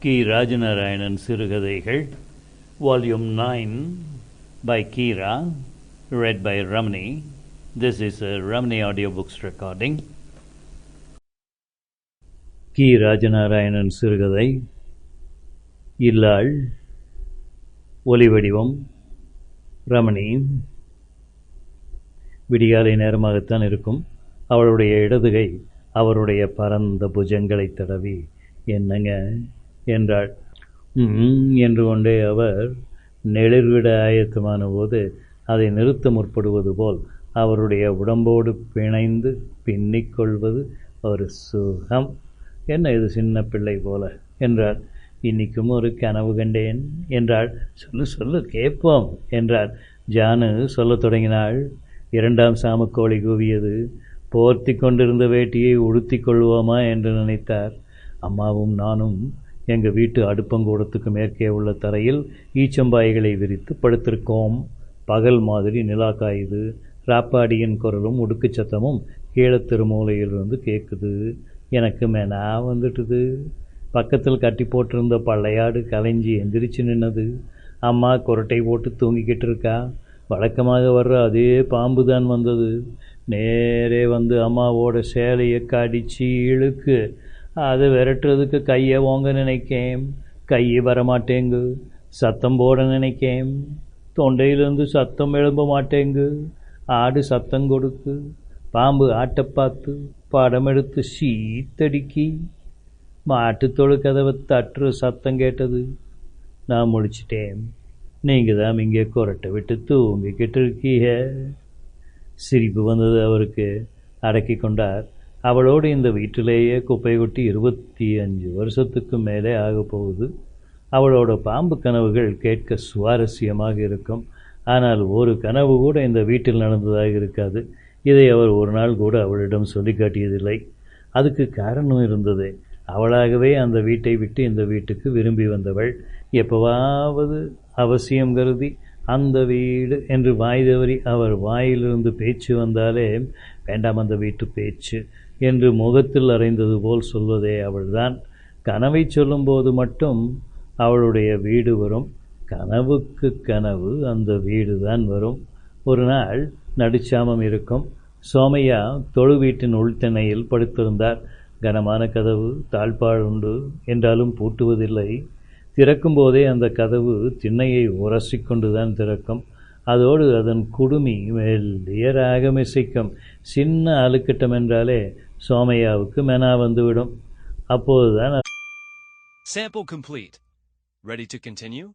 கி ராஜநாராயணன் சிறுகதைகள் Volume 9 by Kira, read by Ramani. This is a Ramani audiobooks recording. கி ராஜநாராயணன் சிறுகதை இல்லாள். ஒலிவடிவம் ரமணி. விடிகாலை நேரமாகத்தான் இருக்கும். அவளுடைய இடதுகை அவருடைய பரந்த புஜங்களை தடவி என்னங்க என்றாள். என்று கொண்டே அவர் நெளிர்விட ஆயத்தமான போது அதை நிறுத்த முற்படுவது போல் அவருடைய உடம்போடு பிணைந்து பின்னிக்கொள்வது ஒரு சுகம். என்ன இது சின்ன பிள்ளை போல என்றாள். இன்னைக்கும் ஒரு கனவு கண்டேன் என்றாள். சொல்லு சொல்லு கேட்போம் என்றார். ஜானு சொல்லத் தொடங்கினாள். இரண்டாம் சாமுக்கோழி கூவியது. போர்த்தி கொண்டிருந்த வேட்டியை உடுத்தி கொள்வோமா என்று நினைத்தார். அம்மாவும் நானும் எங்கள் வீட்டு அடுப்பங்கூடத்துக்கு மேற்கே உள்ள தரையில் ஈச்சம்பாய்களை விரித்து படுத்திருக்கோம். பகல் மாதிரி நிலா காயுது. ராப்பாடியின் குரலும் உடுக்கு சத்தமும் கீழத்திருமூலையிலிருந்து கேட்குது. எனக்கு மெனா வந்துட்டுது. பக்கத்தில் கட்டி போட்டிருந்த பள்ளையாடு கலைஞ்சி எந்திரிச்சு நின்னது. அம்மா குரட்டை போட்டு தூங்கிக்கிட்டு இருக்கா. வழக்கமாக வர்ற அதே பாம்பு தான் வந்தது. நேரே வந்து அம்மாவோட சேலையை கடிச்சு இழுக்கு. அதை விரட்டுறதுக்கு கையை ஓங்க நினைக்கேன். கையை வரமாட்டேங்கு. சத்தம் போட நினைக்கேன். தொண்டையிலேருந்து சத்தம் எழும்ப மாட்டேங்கு. ஆடு சத்தம் கொடுக்கு. பாம்பு ஆட்டை பார்த்து படம் எடுத்து சீத்தடிக்கி மாட்டுத்தொழு கதவை தட்டுற சத்தம் கேட்டது. நான் முடிச்சிட்டேன். நீங்கள் தான் இங்கே குரட்டை விட்டு தூங்கிக்கிட்டு இருக்கீங்க. சிரிப்பு வந்தது அவருக்கு. அடக்கி கொண்டார். அவளோடு இந்த வீட்டிலேயே குப்பை கொட்டி 25 வருஷத்துக்கு மேலே ஆகப்போகுது. அவளோட பாம்பு கனவுகள் கேட்க சுவாரஸ்யமாக இருக்கும். ஆனால் ஒரு கனவு கூட இந்த வீட்டில் நடந்ததாக இருக்காது. இதை அவர் ஒரு நாள் கூட அவளிடம் சொல்லி காட்டியதில்லை. அதுக்கு காரணம் இருந்தது. அவளாகவே அந்த வீட்டை விட்டு இந்த வீட்டுக்கு விரும்பி வந்தவள். எப்போவாவது அவசியம் கருதி அந்த வீடு என்று வாய் தவறி அவர் வாயிலிருந்து பேச்சு வந்தாலே வேண்டாம் அந்த வீட்டு பேச்சு என்று முகத்தில் அறைந்தது போல் சொல்வதே அவள்தான். கனவை சொல்லும்போது மட்டும் அவளுடைய வீடு வரும். கனவுக்கு கனவு அந்த வீடு தான் வரும். ஒரு நாள் நடுச்சாமம் இருக்கும். சோமையா தொழு வீட்டின் உள்திணையில் படுத்திருந்தார். கனமான கதவு, தாழ்பாள் உண்டு என்றாலும் பூட்டுவதில்லை. திறக்கும் போதே அந்த கதவு திண்ணையை உரசிக்கொண்டு தான் திறக்கும். அதோடு அதன் குடுமி மெல்லிய ராகமிசைக்கும். சின்ன அழுக்கட்டம் என்றாலே சோமையாவுக்கு மெனா வந்துவிடும். அப்போதுதான் Sample complete. Ready to continue?